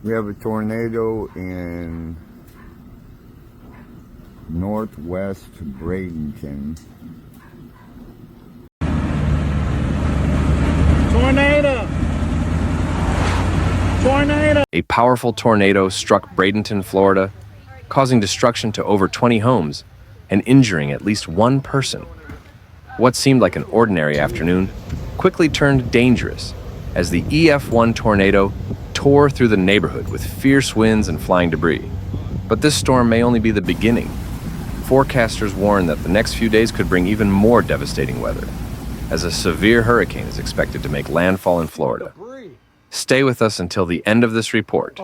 We have a tornado in northwest Bradenton. Tornado! Tornado! A powerful tornado struck Bradenton, Florida, causing destruction to over 20 homes and injuring at least one person. What seemed like an ordinary afternoon quickly turned dangerous as the EF1 tornado tore through the neighborhood with fierce winds and flying debris. But this storm may only be the beginning. Forecasters warn that the next few days could bring even more devastating weather, as a severe hurricane is expected to make landfall in Florida. Stay with us until the end of this report,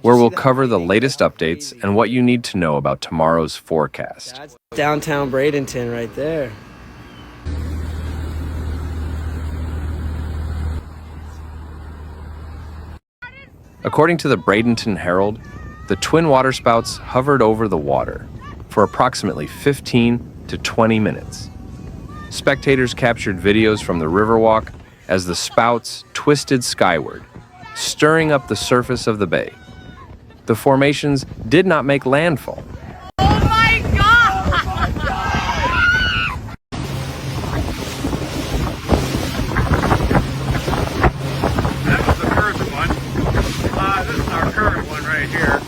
where we'll cover the latest updates and what you need to know about tomorrow's forecast. That's downtown Bradenton right there. According to the Bradenton Herald, the twin waterspouts hovered over the water for approximately 15 to 20 minutes. Spectators captured videos from the Riverwalk as the spouts twisted skyward, stirring up the surface of the bay. The formations did not make landfall. Oh my God! That was the first one. This is our current one right here.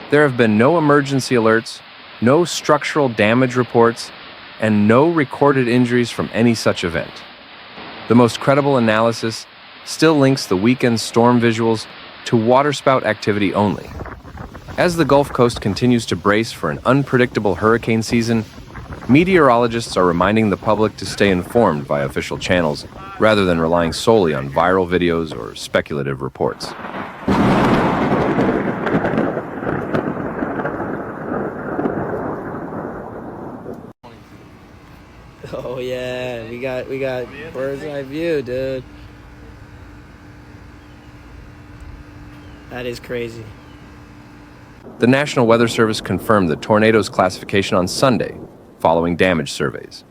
There have been no emergency alerts, no structural damage reports, and no recorded injuries from any such event. The most credible analysis still links the weekend's storm visuals to waterspout activity only. As the Gulf Coast continues to brace for an unpredictable hurricane season, meteorologists are reminding the public to stay informed via official channels rather than relying solely on viral videos or speculative reports. Oh yeah, we got bird's eye view, dude. That is crazy. The National Weather Service confirmed the tornado's classification on Sunday, following damage surveys.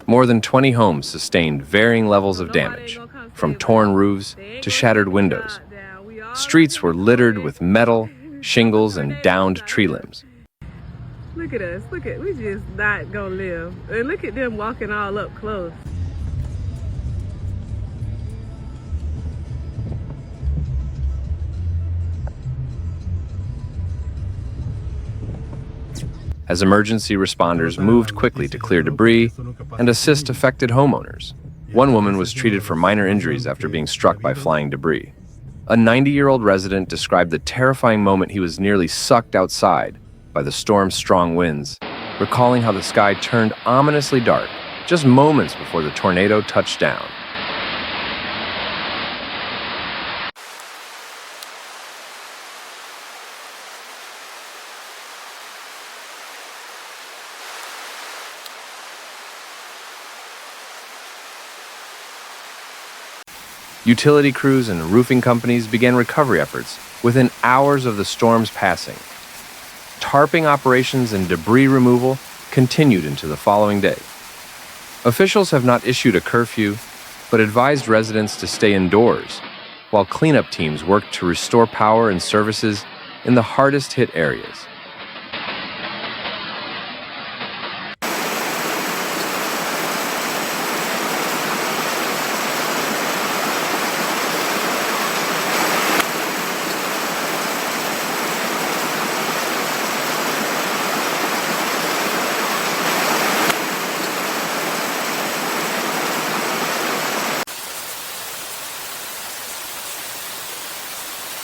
More than 20 homes sustained varying levels of damage, from torn roofs to shattered windows. Streets were littered with metal, shingles, and downed tree limbs. Look at us. We just not gonna live. And look at them walking all up close. As emergency responders moved quickly to clear debris and assist affected homeowners. One woman was treated for minor injuries after being struck by flying debris. A 90-year-old resident described the terrifying moment he was nearly sucked outside by the storm's strong winds, recalling how the sky turned ominously dark just moments before the tornado touched down. Utility crews and roofing companies began recovery efforts within hours of the storm's passing. Tarping operations and debris removal continued into the following day. Officials have not issued a curfew, but advised residents to stay indoors, while cleanup teams worked to restore power and services in the hardest hit areas.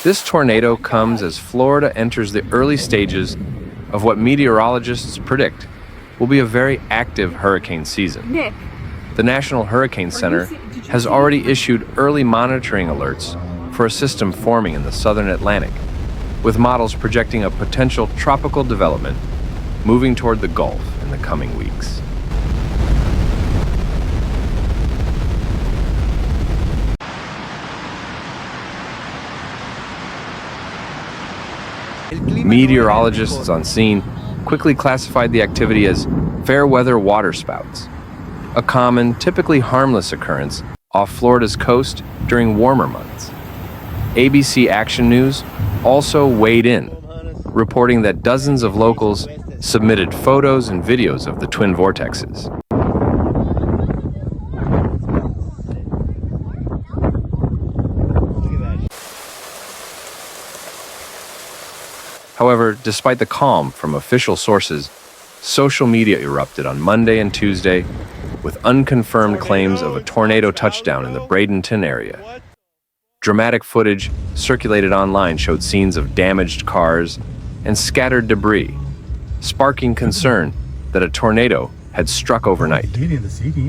This tornado comes as Florida enters the early stages of what meteorologists predict will be a very active hurricane season. Nick. The National Hurricane Center has already issued early monitoring alerts for a system forming in the southern Atlantic, with models projecting a potential tropical development moving toward the Gulf in the coming weeks. Meteorologists on scene quickly classified the activity as fair weather waterspouts, a common, typically harmless occurrence off Florida's coast during warmer months. ABC Action News also weighed in, reporting that dozens of locals submitted photos and videos of the twin vortexes. However, despite the calm from official sources, social media erupted on Monday and Tuesday with unconfirmed claims of a tornado touchdown in the Bradenton area. Dramatic footage circulated online showed scenes of damaged cars and scattered debris, sparking concern that a tornado had struck overnight.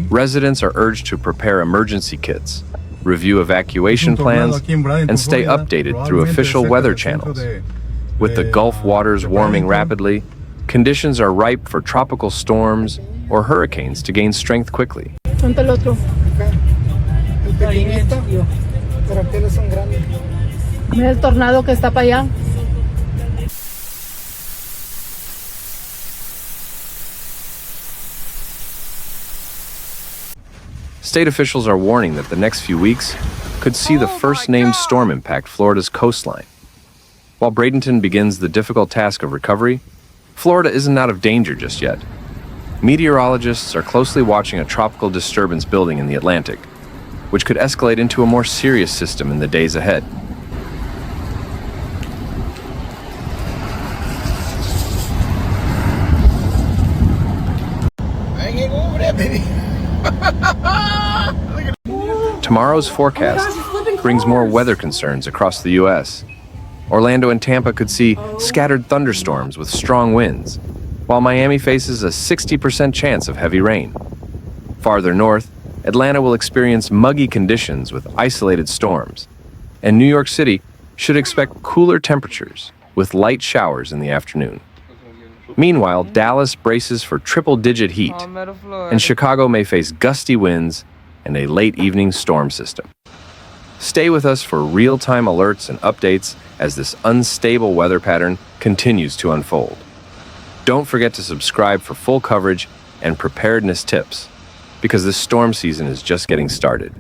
Residents are urged to prepare emergency kits, review evacuation plans, and stay updated through official weather channels. With the Gulf waters warming rapidly, conditions are ripe for tropical storms or hurricanes to gain strength quickly. ¿Dónde el otro? El pequeñito, pero aquellos son grandes. Mira el tornado que está para allá. State officials are warning that the next few weeks could see the first named storm impact Florida's coastline. While Bradenton begins the difficult task of recovery, Florida isn't out of danger just yet. Meteorologists are closely watching a tropical disturbance building in the Atlantic, which could escalate into a more serious system in the days ahead. Tomorrow's forecast brings more weather concerns across the U.S. Orlando and Tampa could see scattered thunderstorms with strong winds, while Miami faces a 60% chance of heavy rain. Farther north, Atlanta will experience muggy conditions with isolated storms, and New York City should expect cooler temperatures with light showers in the afternoon. Meanwhile, Dallas braces for triple-digit heat, and Chicago may face gusty winds and a late evening storm system. Stay with us for real-time alerts and updates as this unstable weather pattern continues to unfold. Don't forget to subscribe for full coverage and preparedness tips, because this storm season is just getting started.